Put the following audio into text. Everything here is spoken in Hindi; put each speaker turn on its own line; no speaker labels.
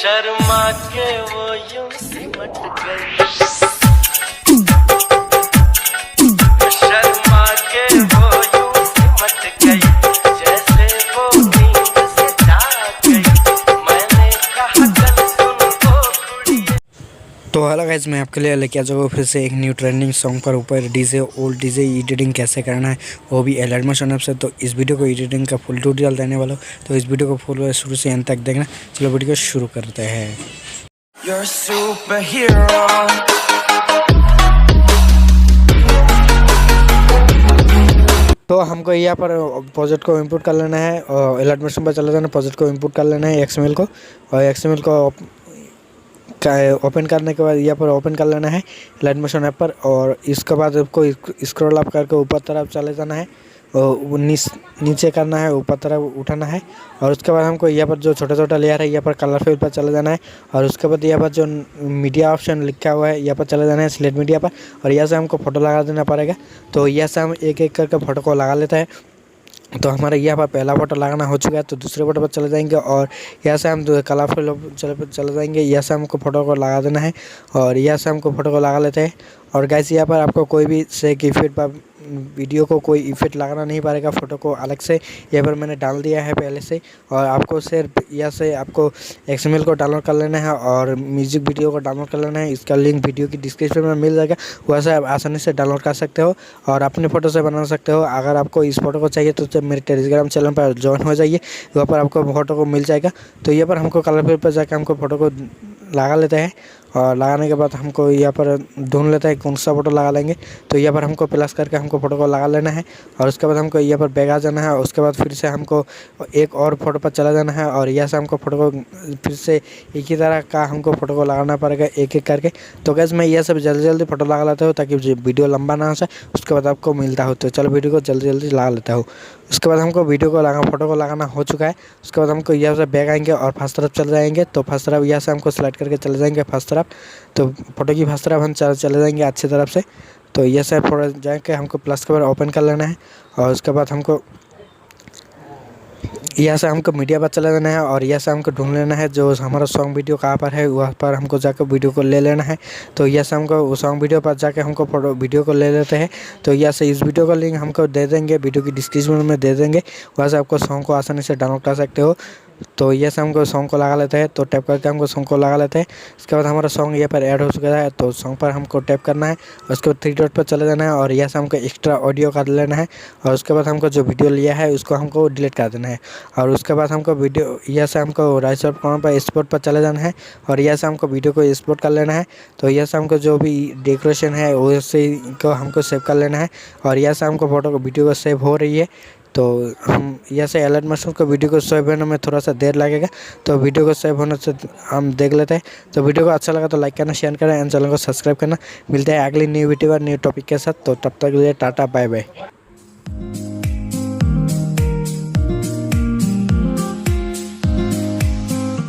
तो हेलो गाइस, मैं आपके लिए लेके आ जाऊँगा फिर से एक न्यू ट्रेंडिंग सॉन्ग पर ऊपर डीजे ओल्ड डीजे एडिटिंग कैसे करना है, वो भी एलाइट मोशन ऐप से। तो इस वीडियो को एडिटिंग का फुल ट्यूटोरियल देने वाला हूँ, तो इस वीडियो को फुल शुरू से एंड तक देखना। चलो वीडियो को शुरू करते हैं।
You're a superhero.
तो हमको यहाँ पर प्रोजेक्ट को इंपोर्ट कर लेना है और एलाइट मोशन पर चले जाना, प्रोजेक्ट को इंपोर्ट कर लेना है एक्सएमएल को, और एक्सएमएल को ओपन करने के बाद यहाँ पर ओपन कर लेना है एलाइट मोशन ऐप पर। और इसके बाद आपको स्क्रॉल अप करके ऊपर तरफ चले जाना है और नीचे करना है, ऊपर तरफ उठाना है। और उसके बाद हमको यहाँ पर जो छोटा छोटा लेयर है यहाँ पर कलर फिल पर चले जाना है। और उसके बाद यहाँ पर जो मीडिया ऑप्शन लिखा हुआ है यहाँ पर चले जाना है सिलेक्ट मीडिया पर, और यहाँ से हमको फ़ोटो लगा देना पड़ेगा। तो यहाँ से हम एक एक करके फ़ोटो को लगा लेते हैं। तो हमारे यहाँ पर पहला फोटो लगाना हो चुका है, तो दूसरे फोटो पर चले जाएंगे और यहाँ से हम कलरफुल चले जाएंगे। यहाँ से हमको फ़ोटो को लगा देना है और यहाँ से हमको फ़ोटो को लगा लेते हैं। और गाइस यहाँ पर आपको कोई भी से इफेक्ट पर वीडियो को कोई इफेक्ट लगाना नहीं पड़ेगा, फ़ोटो को अलग से यहाँ पर मैंने डाल दिया है पहले से। और आपको सिर्फ यहाँ से आपको एक्सएमएल को डाउनलोड कर लेना है और म्यूजिक वीडियो को डाउनलोड कर लेना है। इसका लिंक वीडियो की डिस्क्रिप्शन में मिल जाएगा, वहाँ से आप आसानी से डाउनलोड कर सकते हो और अपने फ़ोटो से बना सकते हो। अगर आपको इस फोटो को चाहिए तो मेरे टेलीग्राम चैनल पर ज्वाइन हो जाइए, वहाँ पर आपको फ़ोटो को मिल जाएगा। तो यहाँ पर हमको कलर पेपर पर जाकर हमको फ़ोटो को लगा लेते हैं और लगाने के बाद हमको यहाँ पर ढूंढ लेते हैं कौन सा फ़ोटो लगा लेंगे। तो यहाँ पर हमको प्लस करके हमको फ़ोटो को लगा लेना है और उसके बाद हमको यहाँ पर बैक आ जाना है। और उसके बाद फिर से हमको एक और फोटो पर चला जाना है और यहाँ से हमको फ़ोटो को फिर से एक ही तरह का हमको फ़ोटो को लगाना पड़ेगा एक एक करके। तो गैस मैं ये सब जल्दी जल्दी फ़ोटो लगा लेता हूँ ताकि वीडियो लंबा ना हो जाए, उसके बाद आपको मिलता हो। तो चलो वीडियो को जल्दी जल्दी लगा लेता हूँ। उसके बाद हमको फ़ोटो को लगाना हो चुका है। उसके बाद हमको यहाँ से बैक आएंगे और फर्स्ट तरफ चले जाएंगे। तो फर्स्ट तरफ यहाँ से हमको सेलेक्ट करके चले जाएंगे फर्स्ट तरफ। तो फोटो की फर्स्ट तरफ हम चले जाएंगे अच्छी तरफ से। तो ये से फोटो जाके हमको प्लस के बाद ओपन कर लेना है और उसके बाद हमको यहाँ से हमको मीडिया पर चले जाना है और यहाँ से हमको ढूंढ लेना है जो हमारा सॉन्ग वीडियो कहाँ पर है, वहाँ पर हमको जाकर वीडियो को ले लेना है। तो यहाँ से हमको सॉन्ग वीडियो पर जाके हमको फोटो वीडियो को ले लेते हैं। तो यहाँ से इस वीडियो का लिंक हमको दे देंगे, वीडियो की डिस्क्रिप्शन में दे देंगे, वहाँ से आपको सॉन्ग को आसानी से डाउनलोड कर सकते हो। तो ये से हमको सॉन्ग को लगा लेते हैं। तो टैप करके हमको सॉन्ग को लगा लेते हैं। इसके बाद हमारा सॉन्ग यहाँ पर ऐड हो चुका है, तो सॉन्ग पर हमको टैप करना है। उसके बाद 3 डॉट पर चले जाना है और यहाँ से हमको एक्स्ट्रा ऑडियो कर लेना है। और उसके बाद हमको जो वीडियो लिया है उसको हमको डिलीट कर देना है। और उसके बाद हमको वीडियो यहाँ से हमको राइट साइड कॉर्नर पर एक्सपोर्ट पर चले जाना है और यहाँ से हमको वीडियो को एक्सपोर्ट कर लेना है। तो यहाँ से हमको जो भी डेकोरेशन है उसे को हमको सेव कर लेना है और यहाँ से हमको फोटो को वीडियो को सेव हो रही है। तो हम यहाँ से एलाइट मोशन को वीडियो को सेव होने में थोड़ा सा देर लगेगा, तो वीडियो को सेव होने से हम देख लेते हैं। तो वीडियो को अच्छा लगा तो लाइक करना, शेयर करना एंड चैनल को सब्सक्राइब करना। मिलते हैं अगली न्यू वीडियो और न्यू टॉपिक के साथ। तो तब तक के लिए टाटा बाय बाय।